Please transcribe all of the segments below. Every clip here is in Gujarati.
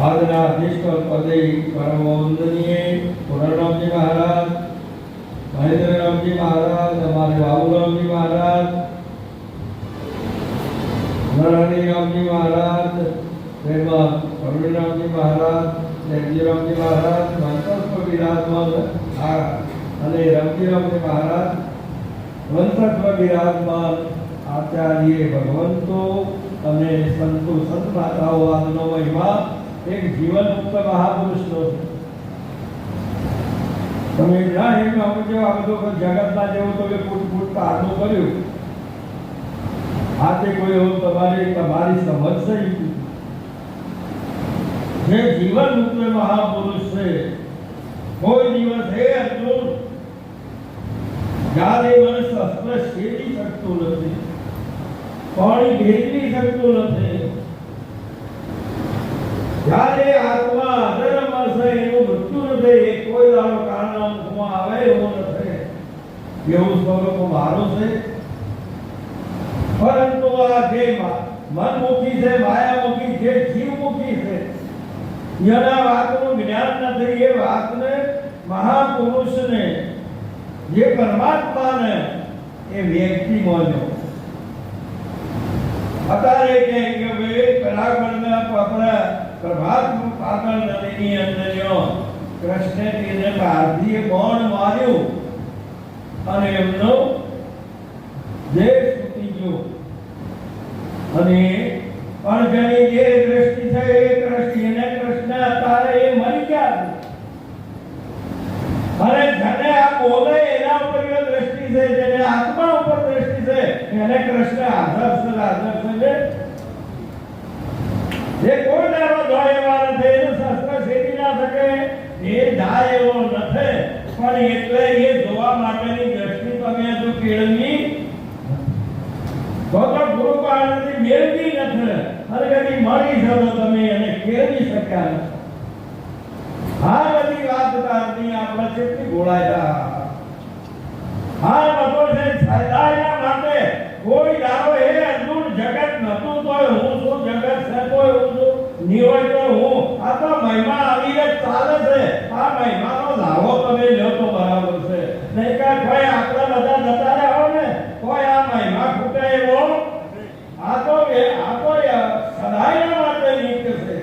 આજના અધીષ્ઠ પદે પરમ વંદનીય પૂર્ણરામજી મહારાજ, મહેન્દ્રરામજી મહારાજ, અમારે બાબુરામજી મહારાજ, નરહરિરામજી મહારાજ, તેમાં પ્રવીણરામજી મહારાજ, દેવજીરામજી મહારાજ, વંશસ્વ વિરાજમાન અને રામજીરામજી મહારાજ, વંશસ્વ વિરાજમાન આચાર્ય ભગવંતો અને સંતો સંત માતાઓ આજનો મહિમા એક જીવન મુક્ત મહાપુરુષનો તમે જ્યાં એમ સમજો આ બધું જગતના જેવું તો ફૂટ કારનું કર્યું આજે કોઈ એવું તમારી સમજ છે જે જીવન મુક્ત મહાપુરુષ છે કોઈ દિવસ હે અર્જુન જ્યારે મને શસ્ત્ર છેદી શકતું નથી, પાણી ભેદવી શકતું નથી, જ્યારે આત્મા અધર્મ હશે એનું મૃત્યુ નથી, એ કોઈ દાડો કારના મુખમાં આવે એવું નથી, એવું સ્વરૂપ મારું છે. પરંતુ આ જે મનમુખી છે, માયામુખી છે, જીવમુખી છે, એના વાતનું જ્ઞાન નથી. એ વાતને મહાપુરુષને જે પરમાત્માને એ વ્યક્તિ માન્યો. અત્યારે કે ભાઈ પરાગણના પ્રભાત પાગલ નદીની અંદર કૃષ્ણે તેને ભારતીય બોણ માર્યું અને એમનો દેશ તૂટી ગયો. અને પણ જેની જે દ્રષ્ટિ છે એ દ્રષ્ટિ એને કૃષ્ણ અત્યારે એ મરી ગયા. અને જેને આ બોલે એના ઉપર એ દ્રષ્ટિ છે, જેને આત્મા ઉપર દ્રષ્ટિ છે એને કૃષ્ણ આદર્શ છે. જે કોઈ દાડો જાય એવા નથી, એનું શસ્ત્ર છેદી ના શકે, એ જાય એવો નથી. પણ એટલે એ જોવા માટેની દ્રષ્ટિ તમે જો કેળવી તો ગુરુ પાસેથી મેળવી નથી, અને કદી મળી શકો તમે એને કેળવી શક્યા નથી. આ બધી વાત તારની આપણે કેટલી ગોળાયા. આ બધો છે સદાયના માટે. કોઈ દાડો એ અર્જુન જગત નતું તોય હું છું, જગત છે તોય હું છું, નિવય તો હું. આ તો મહિમા આવી જ ચાલે છે. આ મહિમાનો લાવો તમે લો તો બરાબર છે. નહીં કે કોઈ આપણે બધા જતા રહો ને કોઈ આ મહિમા ખૂટે એવો આ તો સદાયના માટે નિત્ય છે.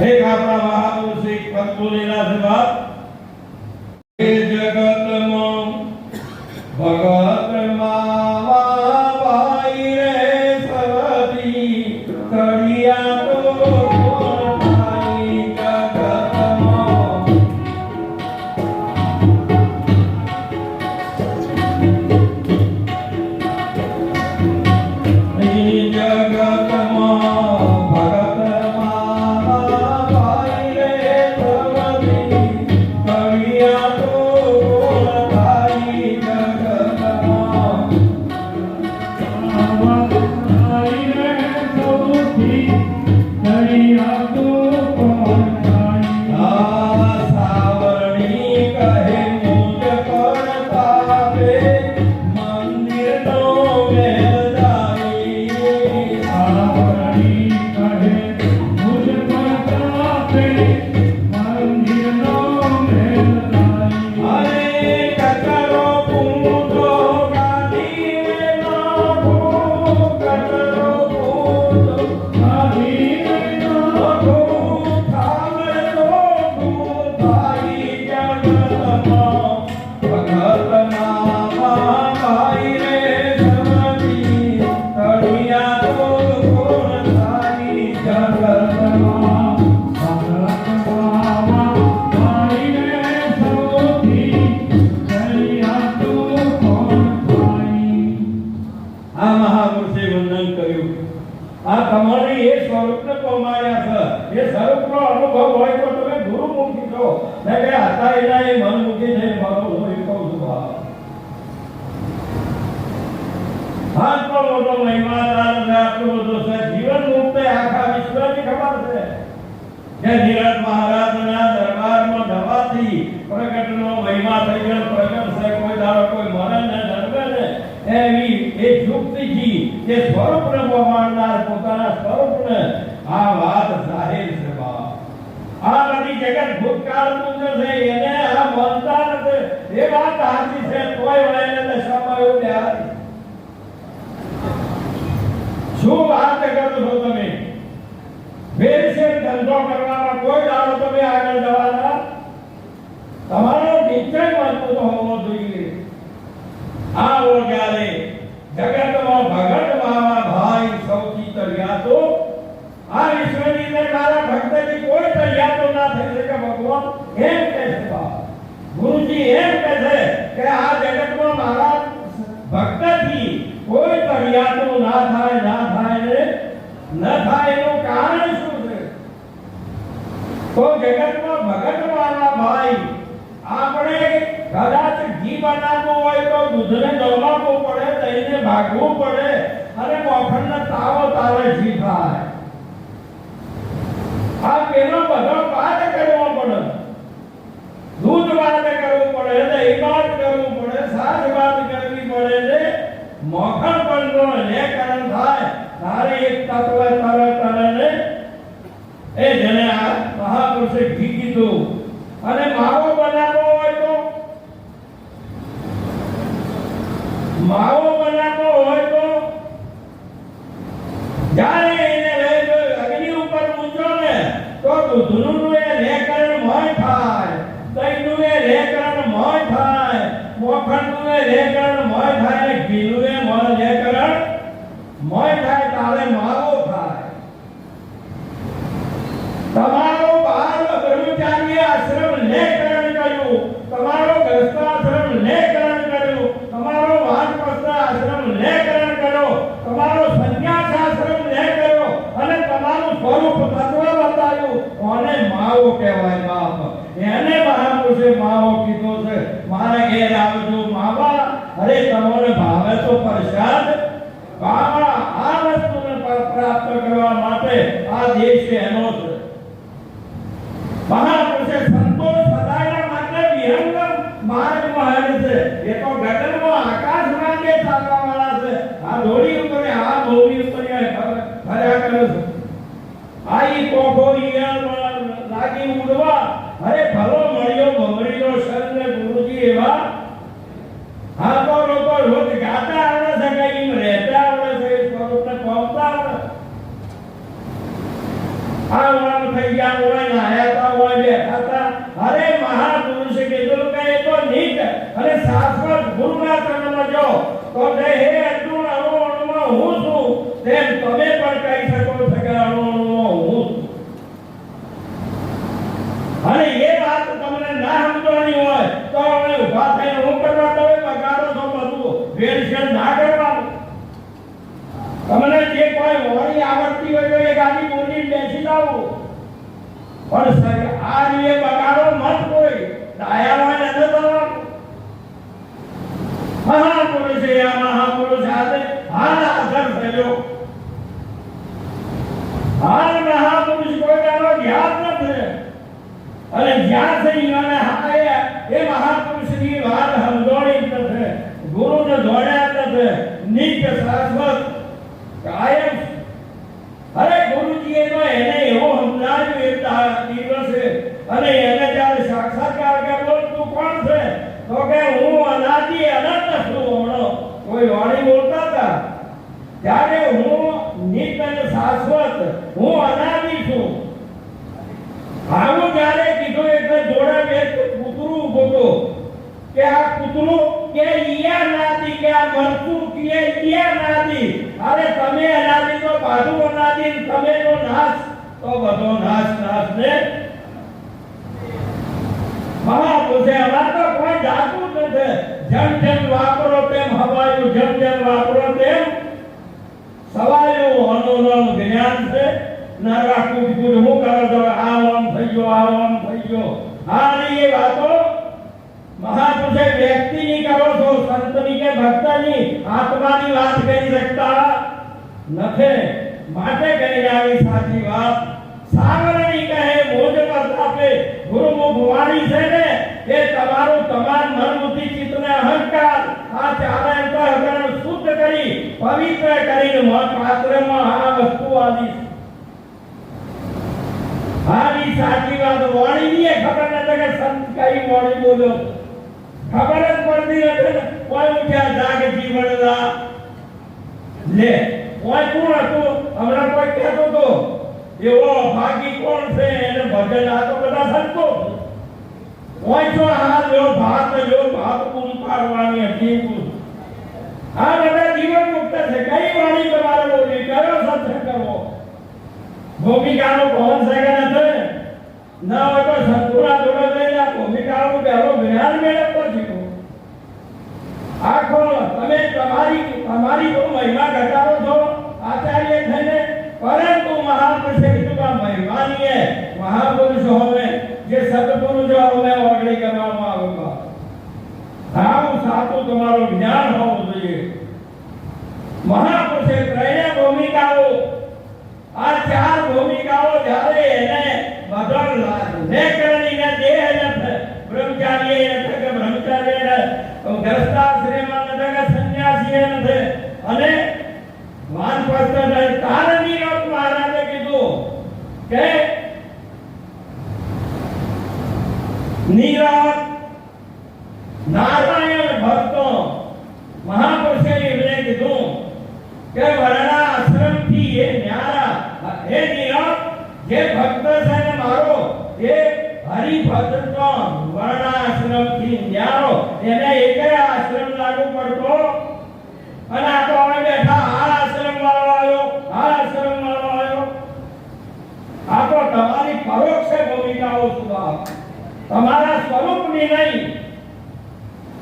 એક આપણા મહાપુરુષ એક પદ બોલેલા છે વાત, એ જગતમાં ભગત માવા ભાઈ રે સવતી કડિયા તો કોણ ભાઈ જગતમાં. મહારાજના દરબારમાં દવાથી પ્રગટનો મહિમા થઈ ગયો. પ્રગટ છે કોઈ દાડો કોઈ મરે ને ડરવે ને એવી એ યુક્તિથી જે સ્વરૂપને પમાડનાર પોતાના સ્વરૂપને છે એને આ માનતા નથી એ વાત સાચી છે તોય વળેને દશામાં એવું બેહાર શું વાત કરો છો તમે વેરશેર ધંધો કરવામાં કોઈ દાડો તમે આગળ જવાના તમારો નિશ્ચય મજબૂત હોવો જોઈએ આવો જ્યારે જગતમાં ભગત મારા ભાઈ સૌથી તરિયાતો આ વિશ્વની અંદર મારા ભક્તની કોઈ તરિયાતો ના થઈ શકે ભગવાન એમ કહે છે ગુરુજી એમ કહે છે કે આ જગતમાં મારા ભક્તથી કોઈ તરિયાતો ના થાય એનું કારણ શું છે તો જગતમાં ભગત મારા ભાઈ આપણે કદાચ ઘી બનાવવું હોય તો દૂધને દોડાવવું પડે દહીંને ભાગવું પડે અને મોખણને તાવો તારે ઘી થાય આ પેલો બધો વાત કરવો પડે દૂધ વાત કરવું પડે દહીં વાત કરવું પડે છાશ વાત કરવી પડે ને મોખણ પણ લેકરણ થાય તારે એક તત્વ તરને એ જેને આ મહાપુરુષે ઘી કીધું અને માવો બનાવવો હોય તો જ્યારે એને અગ્નિ ઉપર મૂકો ને તો દૂધનું એ લેકરણ મોય થાય દહીંનું એ લેકરણ મોય થાય મોખણનું એ લેકરણ મોય થાય ને ઘીનું એ લેકરણ મોય થાય તારે માવો થાય તમારો બાળ બ્રહ્મચારી આશ્રમ લેકરણ કર્યું તમારો ગ્રસ્તાશ્રમ લેકરણ કર્યું તમારો વાનપ્રસ્થ આશ્રમ લેકરણ કર્યો તમારો સંન્યાસ આશ્રમ લે કર્યો અને તમારું સ્વરૂપ તત્વ બતાવ્યું કોને માવો કહેવાય બાપ એને મહાપુરુષે માવો કીધો છે મારા ઘેર આવજો માવા અરે તમને ભાવે તો પ્રસાદ બાબા આ વસ્તુને પ્રાપ્ત કરવા માટે આ દેશ એનો છે મહાપુરુષે સંતોષ સદાયના માટે વિહંગમ માર્ગ મહાન છે એ તો ગગનમાં આકાશ માર્ગે ચાલવા વાળા છે આ ધોળી ઉપર આ ધોળી ઉપર ફર્યા કરે છે આઈ કોઠો ઈયા લાગી ઉડવા અરે ભલો મળ્યો ભમરીનો શરણે ગુરુજી એવા આ તો લોકો રોજ ગાતા આવડે છે કઈ રહેતા આવડે છે સ્વરૂપને પામતા આવડે આ વાળ થઈ ગયા હોય નાયા હોય બેઠા અરે મહાપુરુષે કીધું કે એ તો નીત અને શાશ્વત ગુરુના ચરણમાં જો તો હે અર્જુન અણુ અણુમાં હું છું તેમ તમે પણ કહી શકો છો કે અણુ અણુમાં હું છું અને એ વાત તમને ના સમજવાની હોય તો અમે ઉભા થઈને હું કરવા તમે બગાડો છો બધું વેરશેર ના કરવાનું તમને જે કોઈ વાણી આવડતી હોય તો એ ગાડી બોલી બેસી જાઓ પણ આ રીતે બગાડો મત કોઈ ડાયા હોય ન તો મહાપુરુષ આજે હાલ અસર થયો હાલ મહાપુરુષ કોઈ દાડો યાદ નથી અને જ્યાં થઈ અને હા એ મહાપુરુષની વાત સમજોણી નથી ગુરુને જોડ્યા નથી નિત્ય શાશ્વત કાયમ અરે ગુરુજીએ તો એને એવો સમજાવ્યું એક દિવસે અને એને જ્યારે સાક્ષાત્કાર કર્યો તું કોણ છે તો કે હું અનાદિ અનંત છું હમણો કોઈ વાણી બોલતા હતા ત્યારે હું નિત્ય અને શાશ્વત હું અનાદિ છું આવું જ્યારે કીધું એટલે જોડે બે કૂતરું ઉભો કે આ કૂતરું કે ઈયા નાદી કે આ મરતું કે ઈયા નાદી અરે તમે અનાદિ તો બાજુ અનાદિ તમે નો નાશ તો બધો નાશ ને મહાપુરુષે અમાર તો કોઈ જાતું નથી જેમ જેમ વાપરો તેમ હવાયું જેમ વાપરો તેમ સવાયું અનુલમ જ્ઞાન છે નરવા કૂદ હું કરો છો આમ થઈ ગયો આની એ વાતો મહાપુરુષે વ્યક્તિની કરો છો સંતની કે ભક્તની આત્માની વાત કરી શકતા નથી માટે કરી આવી સાચી વાત સાગરની કહે મોજ પ્રતાપે ગુરુમુખ વાણી છે ને એ તમારું તમામ મન બુદ્ધિ ચિત્ત ને અહંકાર આ ચારે અંતઃકરણ શુદ્ધ કરી પવિત્ર કરીને મત પાત્રમાં આ વસ્તુ આદિ આ સાચી સાચી વાત વાણી ની ખબર નથી કે સંત કઈ વાણી બોલ્યો ખબર જ પડતી નથી કોઈ ઉઠ્યા જાગે જીવનલા લે કોઈ કોણ હતું હમણાં કોઈ કહેતો તો એવો ભાગી કોણ છે એને ભજન આ તો બધા સંતો કોઈ જો હાલ લો ભાત પૂરું પાડવાની હતી આ બધા જીવન મુક્ત છે કઈ વાણી તમારે બોલી કયો સત્સંગ કરવો ભૂમિકાનો કોણ છે કે નથી ના હોય તો સંતુલા જોડે લઈને ભૂમિકાનું પહેલો જ્ઞાન મેળવતો શીખો આખો તમે તમારી તો મહિમા ઘટાડો છો આચાર્ય થઈને પરંતુ મહાપુરુષે કીધું કે મહિમાની હે મહાપુરુષ હોવે જે સદપુરુષ હોવે ઓગળી કરવામાં આવે આવું સાચું તમારું જ્ઞાન હોવું જોઈએ મહાપુરુષે ત્રણે ભૂમિકાઓ આ ચાર ભૂમિકાઓ જ્યારે એને બદલ લેકરણીને દેહ નથી બ્રહ્મચારી નથી કે બ્રહ્મચારી નથી ગ્રસ્તાશ્રયમાં નથી કે સંન્યાસી નથી અને વાનપ્રસ્થ નથી તારણી રોગ મહારાજે કીધું કે નીરવ નારાયણ ભક્તો મહાપુરુષે એમને કીધું કે વર્ણા આશ્રમથી એ ન્યારા હે નીરવ જે ભક્ત છે ને મારો એ હરિભક્તનો વર્ણા આશ્રમથી ન્યારો એને એકે આશ્રમ લાગુ પડતો અને આ તો હવે બેઠા આ આશ્રમ વાળો આવ્યો આ તો તમારી પરોક્ષ ભૂમિકાઓ સુધા તમારા સ્વરૂપની નહીં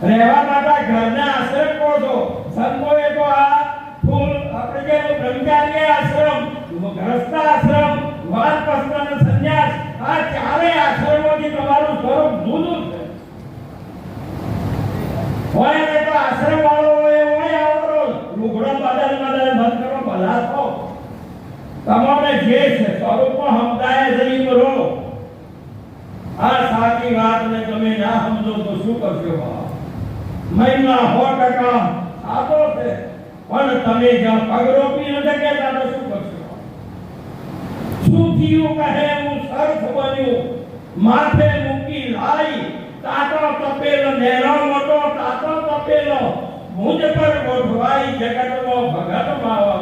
રહેવા માટે ઘરના આશ્રમ કહો છો સંતોએ તો આ ફૂલ આપણે જે બ્રહ્મચારી આશ્રમ ગ્રસ્ત આશ્રમ વાનપ્રસ્થ અને સંન્યાસ આ ચારેય આશ્રમોથી તમારું સ્વરૂપ જુદું છે હોય ને તો આશ્રમ વાળો હોય આવરો લુગડો બંધ કરો ભલા થો તમારે જે છે સ્વરૂપમાં સમજાય જઈ રહો આ સાચી વાતને તમે ના સમજો તો શું કરશો મહિમા 100% સાચો છે પણ તમે જ્યાં પગ રોપી નથી કહેતા તો શું કરશો શું થયું કહે હું સર્ફ બન્યું માથે મૂકી લાઈ તાતો તપેલો નેરો મોટો તાતો તપેલો મુજ પર ગોઠવાઈ જગતનો ભગત માવો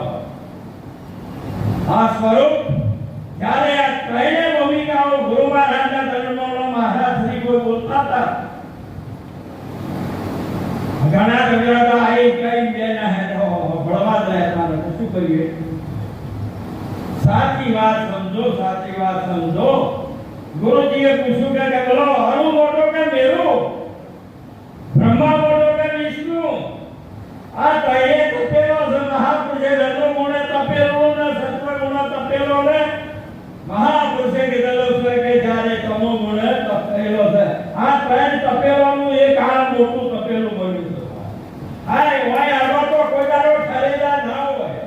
આ સ્વરૂપ જ્યારે આ ત્રણે ભૂમિકાઓ ગુરુ મહારાજના ધર્મનો મહારાજ શ્રી કોઈ બોલતા હતા ઘણા ઝઘડા આઈ કઈ બેના હે તો ભળવા જ રહેતા નથી શું કરીએ સાચી વાત સમજો ગુરુજીએ પૂછ્યું કે બોલો અણુ મોટો કે મેરુ બ્રહ્મા મોટો કે વિષ્ણુ આ ત્રણે તપેલો છે મહાપુરુષે રત્ન ગુણે તપેલો ને સત્વ ગુણે તપેલો ને મહાપુરુષે કીધેલો છે કે જ્યારે તમો ગુણે તપેલો છે આ ત્રણ તપેલોનું એક આ મોટું તપેલું બન્યું છે હાય વાય આવો તો કોઈ દાડો ઠરેલા ના હોય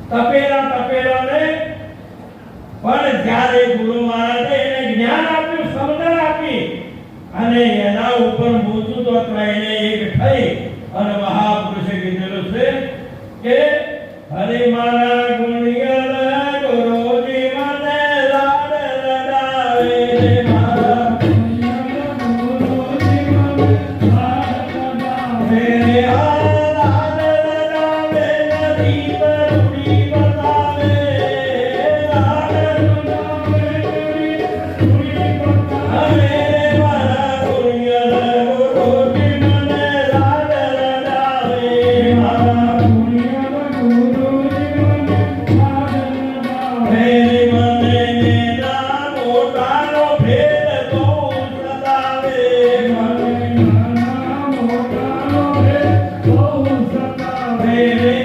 તપેલો ને પણ જ્યારે ગુરુ મહારાજે એને જ્ઞાન આપ્યું સમજણ આપી અને એના ઉપર મૂચું તો ત્રણે એક થઈ અને મહાપુરુષે કીધેલું છે કે હરે મારા ગુણિયલ ગુરુજી મને લાડ લડાવે મારા ગુણિયલ ગુરુજી મને લાડ લડાવે લાડ લડાવે નદી પર ઉડી બતાવે લાડ લડાવે ઉડી બતાવે મારા ગુણિયલ ગુરુજી મને લાડ લડાવે મારા ગુણિયલ ગુરુજી મને લાડ લડાવે મને મેરા મોટાનો ભેદ બહુ સતાવે મને નાના મોટાનો ભેદ બહુ સતાવે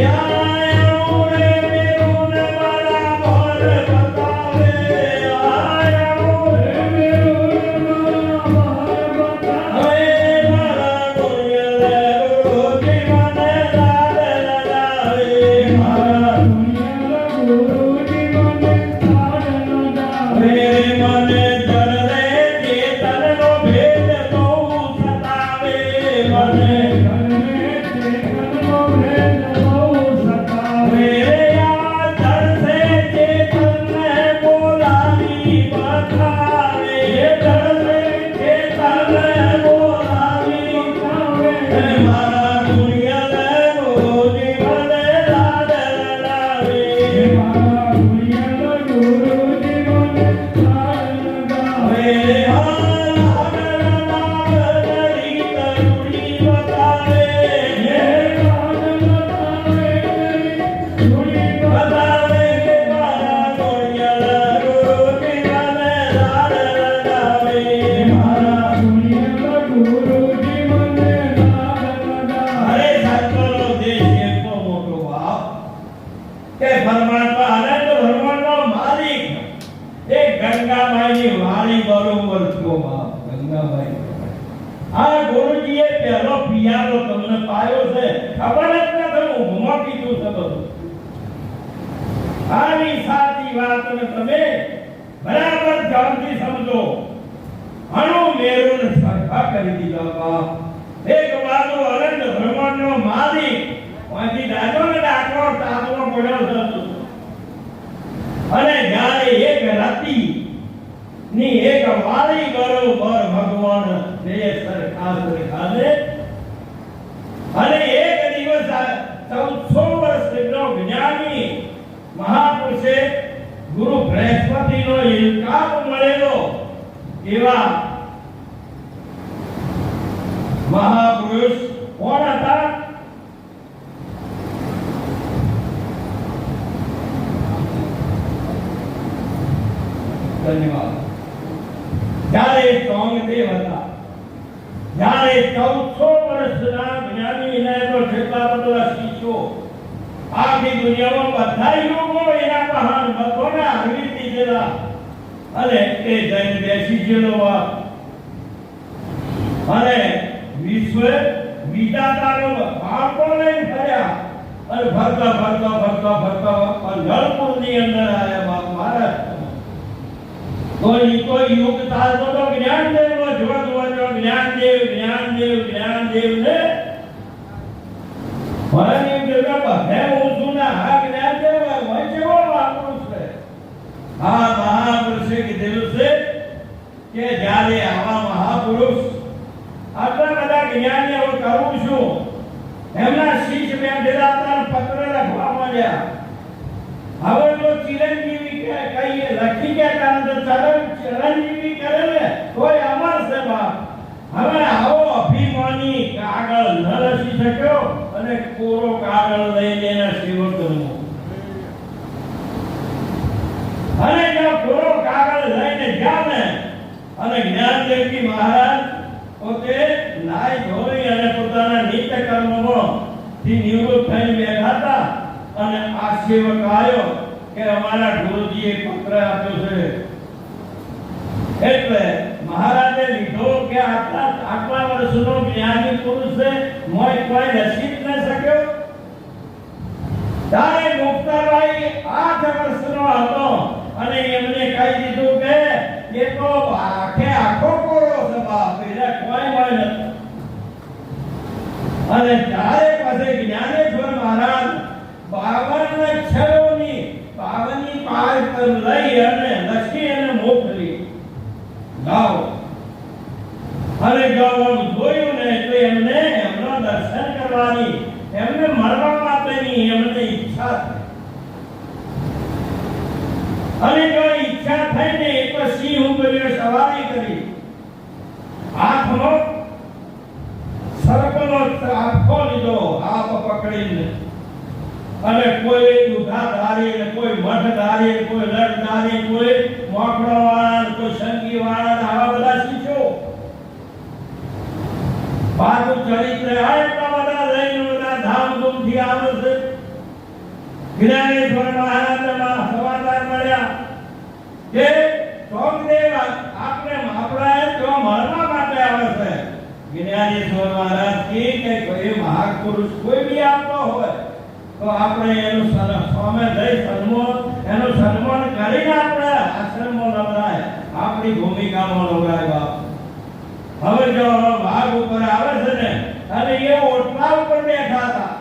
આયો રે મેરુન મારા ભોર બતાવે આયો રે મેરુન મારા ભોર બતાવે મારા ગુણિયલ ગુરુજી મને લાડ લડાવે મારા ગુણિયલ ગુરુજી મને ગંગાબાઈની વાણી બરોબર છો બાપ ગંગાબાઈ આ ગુરુજીએ પહેલો પિયારો તમને પાયો છે ખબર જ નથી હું ઘુમા કીધું છે બધું આની સાચી વાતને તમે બરાબર ધ્યાનથી સમજો અણુ મેરુને સરખા કરી દીધા બાપ એક બાજુ અનંત બ્રહ્માંડનો માલિક વાંચી દાદો ને ડાકરો તાતનો પડ્યો હતો અને જ્યારે એક રાતી ની એક વાળી બરોબર ભગવાન બે સરખા સરખાને અને એક દિવસ 1400 વર્ષનો જ્ઞાની મહાપુરુષે ગુરુ બૃહસ્પતિનો ઇલકાબ મળેલો એવા મહાપુરુષ કોણ હતા ધન્યવાદ જ્યારે સોંગદેવ હતા જ્યારે 1400 વર્ષના જ્ઞાની ને તો જેટલા બધા શિષ્યો આખી દુનિયામાં બધા લોકો એના મહાન ભક્તોને હરવી દીધેલા અને એ જઈને બેસી ગયેલો અને વિશ્વ વિધાતાનો બાળકો લઈને ફર્યા અને ફરતા ફરતા ફરતા ફરતા જળપુરની અંદર આવ્યા બાપ મહારાજ કોઈ યુગ ચાલતો તો જ્ઞાનદેવનો જોત વાંચો જ્ઞાનદેવ ને મારી જગ્યા હે હું છું ને આ જ્ઞાનદેવ વંચેવો વાપરું છે આ મહાપુરુષે કીધેલું છે કે જ્યારે આવા મહાપુરુષ આટલા બધા જ્ઞાની હું કરું છું એમના શિષ્ય બેઠેલા હતા પત્ર લખવા માંડ્યા હવે જો ચિરંજીવી કહીએ લખી કે કારણ તો ચિરંજીવી કરે ને કોઈ અમર છે બાપ હવે આવો અભિમાની કાગળ ન લખી શક્યો અને કોરો કાગળ લઈને એના સેવક કરવો અને જો કોરો કાગળ લઈને જાવ ને અને જ્ઞાનદેવજી મહારાજ પોતે નાઈ ધોઈ અને પોતાના નિત્ય કર્મમાં થી નિવૃત્ત થઈને બેઠા હતા અને આ સેવક આવ્યો કે અમારા ગુરુજીએ પત્ર આપ્યો છે એટલે મહારાજે લીધો કે આટલા વર્ષનો જ્ઞાની પુરુષ છે મોય કોઈ રસીદ ન શક્યો ત્યારે મુક્તાબાઈ 8 વર્ષનો હતો અને એમને કહી દીધું કે એ તો આખો કોરો છે બાપ એટલે કોઈ હોય નથી અને ત્યારે પછી જ્ઞાનેશ્વર મહારાજ 52 અક્ષરોની 52 પાર પર લઈ અને લખી અને મોકલી ગાઓ અને ગામ જોયું ને એટલે એમને એમનો દર્શન કરવાની એમને મળવા માટેની એમને ઈચ્છા થઈ અને જો ઈચ્છા થઈને એક સિંહ ઉપર સવારી કરી હાથમાં સર્પનો આખો લીધો હાથ પકડીને અને કોઈ દુધાધારી ને કોઈ મઠધારી કોઈ લડધારી કોઈ મોકળાવાળા કોઈ સંગીવાળા આવા બધા શીખ્યો બાજુ ચરિત્ર આટલા બધા લઈને બધા ધામધૂમથી આવે છે જ્ઞાનેશ્વર મહારાજના સમાચાર મળ્યા કે સોમદેવ આપણે આપણા તો મળવા માટે આવે છે જ્ઞાનેશ્વર મહારાજ કે કોઈ મહાપુરુષ કોઈ બી આવતો હોય તો આપણે એનું સામે લઈ એનું સન્માન કરીને આપણે આશ્રમમાં લવરાય આપણી ભૂમિકામાં લવરાય બાપ હવે જો ભાગ ઉપર આવે છે ને અને એ ઓટલા ઉપર બેઠા હતા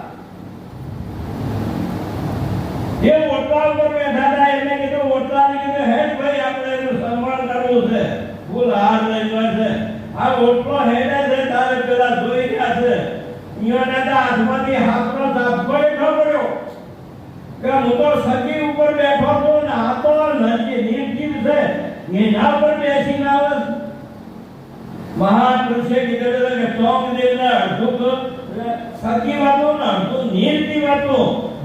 એમને કીધું ઓટલાને કીધું હે ભાઈ આપણે એનું સન્માન કરવું છે ફૂલ હાર લઈ છે આ ઓટલો હેડે છે તારે પેલા જોઈ રહ્યા છે ઈયોના હાથમાંથી હાથનો ધાપકો એટલો પડ્યો કે હું તો સજી ઉપર બેઠો હતો ને આ તો નિર્જીવ છે એના પર બેસીને આવે મહાપુરુષે કીધેલું કે સોમદેવના અડધું સજી વાતો ને અડધું નિર્જીવ વાતો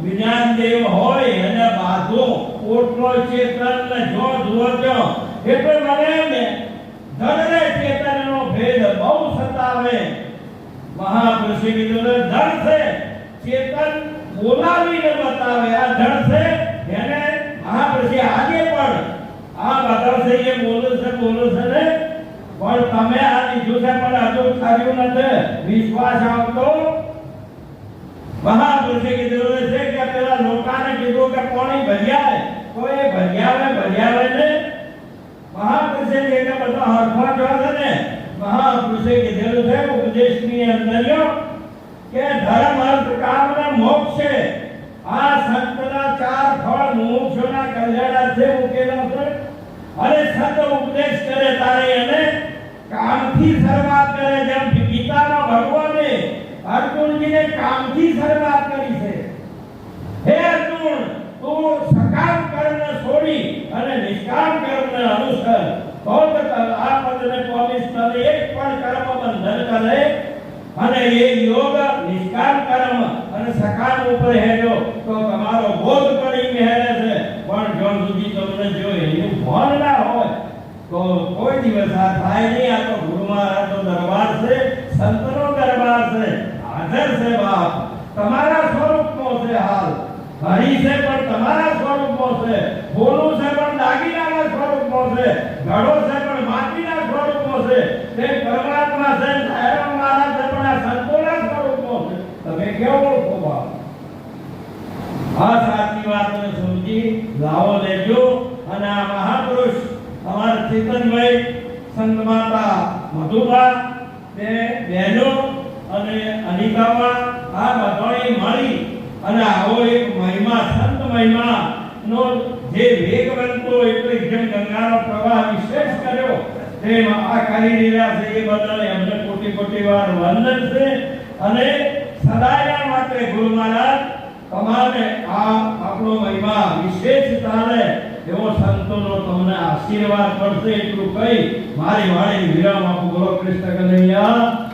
જ્ઞાનદેવ હોય અને બાધો ઓટલો ચેતન ને જો જુઓ છો એટલે મને ને ધનને ચેતનનો ભેદ બહુ સતાવે મહાપુરુષે કીધું ધન છે ચેતન બોલાવીને બતાવે આ ધન છે એને મહાપુરુષે આજે પણ આ બધા છે એ બોલે છે ને પણ તમે આ લીધું છે પણ હજુ કર્યું નથી વિશ્વાસ આવતો મહાપુરુષે કીધું છે કે પેલા લોકોને કીધું કે કોણી ભર્યા કોઈ ભર્યા ને મહાપુરુષે જે કે બધા હરખા જોવા ને મહાપુરુષે કીધેલું છે ઉપદેશની અંદર કે ધર્મ અર્થ કામ અને મોક્ષ છે આ સંતના ચાર ફળ મોક્ષના કલ્યાણાર્થે મૂકેલા છે અને સંત ઉપદેશ કરે તારે અને કામથી શરૂઆત કરે જેમ ગીતામાં ભગવાને અર્જુનજીને કામથી શરૂઆત કરી છે હે અર્જુન તું સકામ કર્મને છોડી અને નિષ્કામ કર્મને અનુસર તો આ પદને પામીશ તને એક પણ કર્મ બંધન કરે અને એ યોગ નિષ્કામ કર્મ અને સકામ ઉપર હેજો તો તમારો બોધ પડી મહેરે છે પણ જો સુધી તમને જો એનું ભાન ના હોય તો કોઈ દિવસ આ થાય નહીં આ તો ગુરુ મહારાજનો દરબાર છે સંતનો દરબાર છે હાજર છે બાપ તમારા સ્વરૂપનો છે હાલ હરી છે પણ તમારા સ્વરૂપનો છે બોલું છે પણ દાગીનાના સ્વરૂપનો છે ઘડો છે પણ માટીના સ્વરૂપનો છે તે પરમાત્મા છે સાયરામ મહારાજ છે પણ આ સંતોના સ્વરૂપનો છે તમે કેવો ઓળખો બાપ આ સાચી વાતને સમજી લાવો લેજો અને આ મહાપુરુષ અમારા ચેતનભાઈ સંત માતા મધુબા તે બહેનો અને અનિતાબા આ બધાએ મળી અને આવો એક મહિમા સંત મહિમા નો જે વેગ બનતો એટલે જેમ ગંગાનો પ્રવાહ વિશેષ કર્યો તેમ આ કરી રહ્યા છે એ બદલ એમને કોટી કોટી વાર વંદન છે અને સદાય માટે ગુરુ મહારાજ તમારે આ આપણો મહિમા વિશેષ ચાલે એવો સંતોનો તમને આશીર્વાદ મળશે એટલું કહી મારી વાણી વિરામ આપું. બોલો કૃષ્ણ કનૈયા.